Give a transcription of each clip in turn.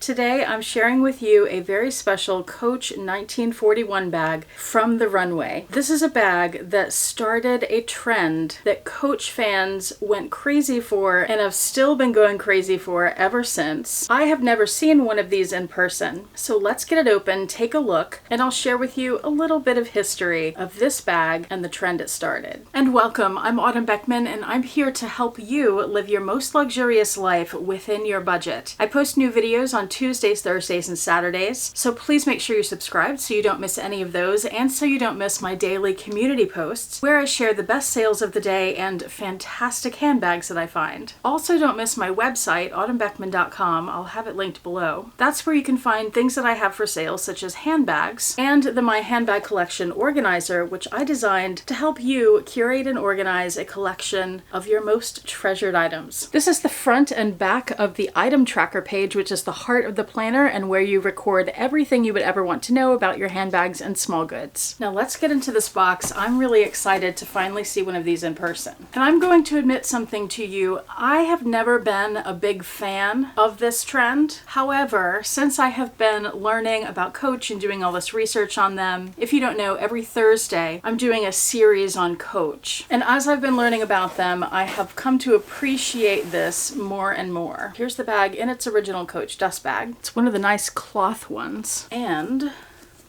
Today I'm sharing with you a very special Coach 1941 bag from the Runway. This is a bag that started a trend that Coach fans went crazy for and have still been going crazy for ever since. I have never seen one of these in person, so let's get it open, take a look, and I'll share with you a little bit of history of this bag and the trend it started. And welcome, I'm Autumn Beckman, and I'm here to help you live your most luxurious life within your budget. I post new videos on Tuesdays, Thursdays, and Saturdays, so please make sure you're subscribed so you don't miss any of those and so you don't miss my daily community posts where I share the best sales of the day and fantastic handbags that I find. Also, don't miss my website, autumnbeckman.com. I'll have it linked below. That's where you can find things that I have for sale, such as handbags and the My Handbag Collection Organizer, which I designed to help you curate and organize a collection of your most treasured items. This is the front and back of the item tracker page, which is the heart of the planner and where you record everything you would ever want to know about your handbags and small goods. Now let's get into this box. I'm really excited to finally see one of these in person. And I'm going to admit something to you. I have never been a big fan of this trend. However, since I have been learning about Coach and doing all this research on them, if you don't know, every Thursday I'm doing a series on Coach. And as I've been learning about them, I have come to appreciate this more and more. Here's the bag in its original Coach dust bag. It's one of the nice cloth ones. And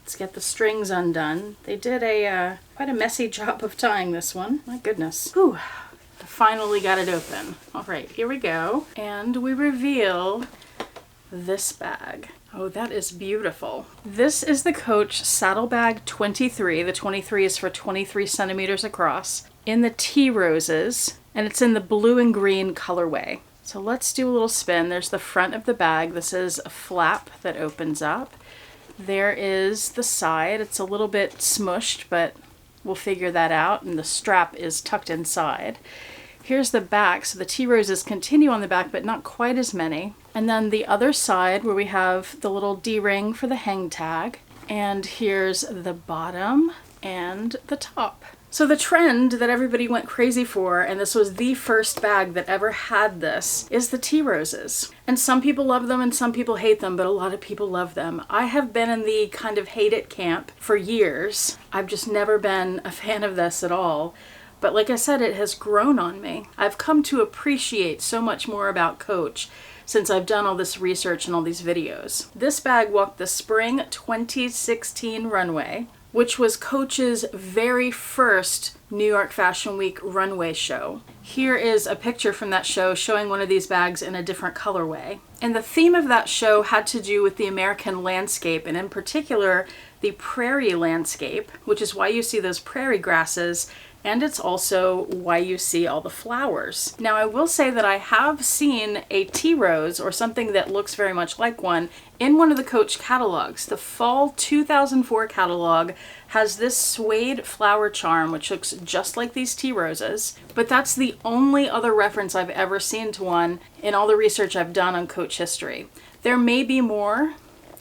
let's get the strings undone. They did quite a messy job of tying this one. My goodness. Whew. I finally got it open. All right, here we go. And we reveal this bag. Oh, that is beautiful. This is the Coach Saddlebag 23. The 23 is for 23 centimeters across in the tea roses, and it's in the blue and green colorway. So let's do a little spin. There's the front of the bag. This is a flap that opens up. There is the side. It's a little bit smushed, but we'll figure that out. And the strap is tucked inside. Here's the back. So the tea roses continue on the back, but not quite as many. And then the other side where we have the little D-ring for the hang tag. And here's the bottom and the top. So the trend that everybody went crazy for, and this was the first bag that ever had this, is the tea roses. And some people love them and some people hate them, but a lot of people love them. I have been in the kind of hate it camp for years. I've just never been a fan of this at all. But like I said, it has grown on me. I've come to appreciate so much more about Coach since I've done all this research and all these videos. This bag walked the Spring 2016 runway, which was Coach's very first New York Fashion Week runway show. Here is a picture from that show showing one of these bags in a different colorway. And the theme of that show had to do with the American landscape, and in particular, the prairie landscape, which is why you see those prairie grasses, and it's also why you see all the flowers. Now, I will say that I have seen a tea rose, or something that looks very much like one, in one of the Coach catalogs. The Fall 2004 catalog has this suede flower charm, which looks just like these tea roses, but that's the only other reference I've ever seen to one in all the research I've done on Coach history. There may be more,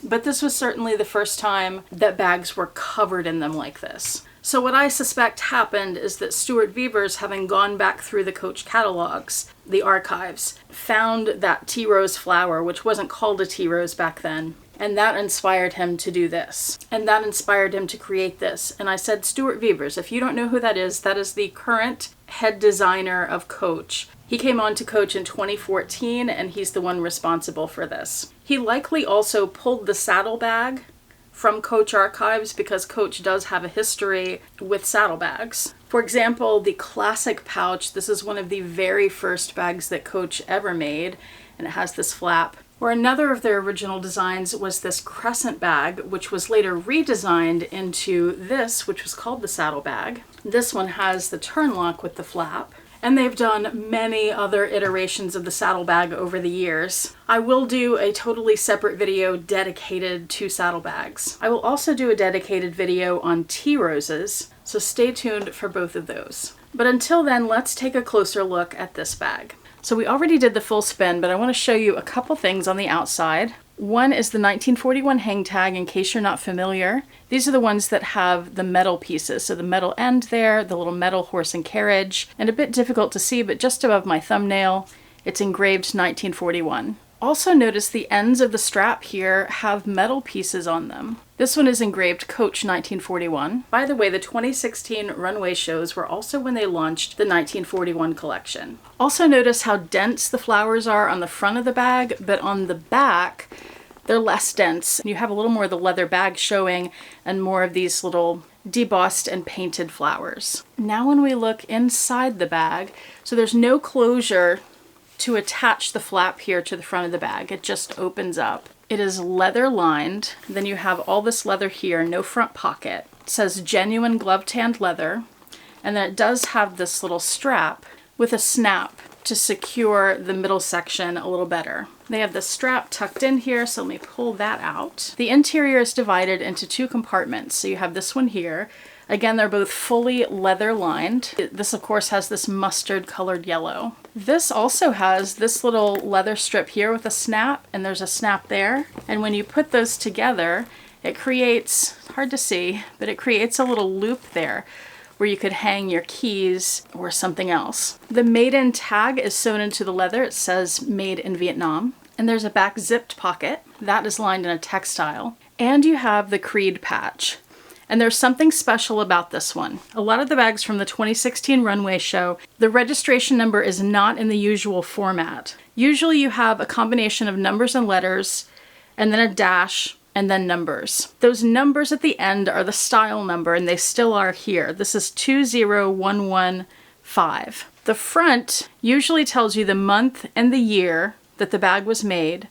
but this was certainly the first time that bags were covered in them like this. So what I suspect happened is that Stuart Vevers, having gone back through the Coach catalogs, the archives, found that tea rose flower, which wasn't called a tea rose back then, and that inspired him to do this. And that inspired him to create this. And I said, Stuart Vevers, if you don't know who that is the current head designer of Coach. He came on to Coach in 2014, and he's the one responsible for this. He likely also pulled the saddlebag from Coach archives because Coach does have a history with saddlebags. For example, the classic pouch, this is one of the very first bags that Coach ever made, and it has this flap. Or another of their original designs was this crescent bag, which was later redesigned into this, which was called the saddlebag. This one has the turn lock with the flap. And they've done many other iterations of the saddlebag over the years. I will do a totally separate video dedicated to saddlebags. I will also do a dedicated video on tea roses, so stay tuned for both of those. But until then, let's take a closer look at this bag. So we already did the full spin, but I want to show you a couple things on the outside. One is the 1941 hang tag, in case you're not familiar. These are the ones that have the metal pieces. So the metal end there, the little metal horse and carriage, and a bit difficult to see, but just above my thumbnail, it's engraved 1941. Also notice the ends of the strap here have metal pieces on them. This one is engraved Coach 1941. By the way, the 2016 runway shows were also when they launched the 1941 collection. Also notice how dense the flowers are on the front of the bag, but on the back, they're less dense. You have a little more of the leather bag showing and more of these little debossed and painted flowers. Now when we look inside the bag, so there's no closure to attach the flap here to the front of the bag. It just opens up. It is leather lined. Then you have all this leather here, no front pocket. It says genuine glove-tanned leather. And then it does have this little strap with a snap to secure the middle section a little better. They have the strap tucked in here, so let me pull that out. The interior is divided into two compartments. So you have this one here. Again, they're both fully leather lined. This, of course, has this mustard colored yellow. This also has this little leather strip here with a snap, and there's a snap there. And when you put those together, it creates, hard to see, but it creates a little loop there where you could hang your keys or something else. The made in tag is sewn into the leather. It says made in Vietnam. And there's a back zipped pocket that is lined in a textile. And you have the Creed patch. And there's something special about this one. A lot of the bags from the 2016 runway show, the registration number is not in the usual format. Usually you have a combination of numbers and letters, and then a dash, and then numbers. Those numbers at the end are the style number, and they still are here. This is 20115. The front usually tells you the month and the year that the bag was made,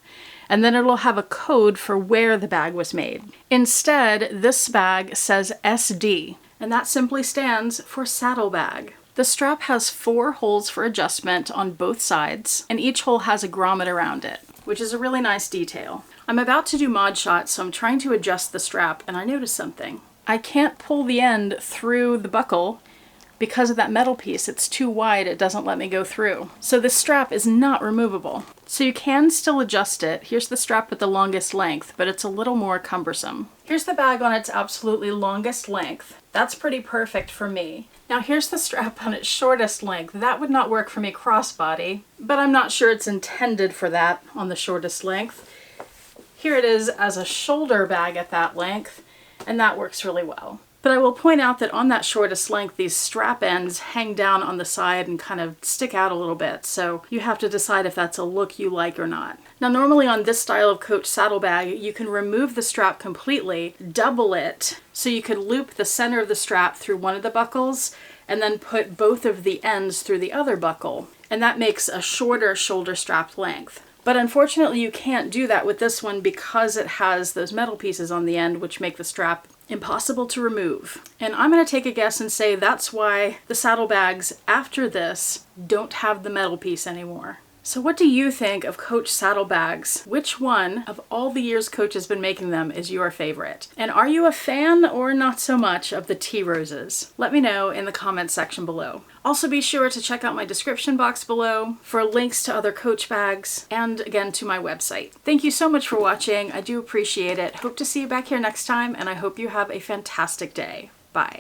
and then it'll have a code for where the bag was made. Instead, this bag says SD, and that simply stands for saddlebag. The strap has 4 holes for adjustment on both sides, and each hole has a grommet around it, which is a really nice detail. I'm about to do mod shots, so I'm trying to adjust the strap, and I noticed something. I can't pull the end through the buckle because of that metal piece. It's too wide, it doesn't let me go through. So this strap is not removable. So you can still adjust it. Here's the strap with the longest length, but it's a little more cumbersome. Here's the bag on its absolutely longest length. That's pretty perfect for me. Now here's the strap on its shortest length. That would not work for me crossbody, but I'm not sure it's intended for that on the shortest length. Here it is as a shoulder bag at that length, and that works really well. But I will point out that on that shortest length, these strap ends hang down on the side and kind of stick out a little bit. So you have to decide if that's a look you like or not. Now, normally on this style of Coach saddlebag, you can remove the strap completely, double it, so you could loop the center of the strap through one of the buckles and then put both of the ends through the other buckle. And that makes a shorter shoulder strap length. But unfortunately, you can't do that with this one because it has those metal pieces on the end, which make the strap impossible to remove. And I'm going to take a guess and say that's why the saddlebags after this don't have the metal piece anymore. So what do you think of Coach saddlebags? Which one of all the years Coach has been making them is your favorite? And are you a fan or not so much of the tea roses? Let me know in the comments section below. Also be sure to check out my description box below for links to other Coach bags and again to my website. Thank you so much for watching. I do appreciate it. Hope to see you back here next time, and I hope you have a fantastic day. Bye.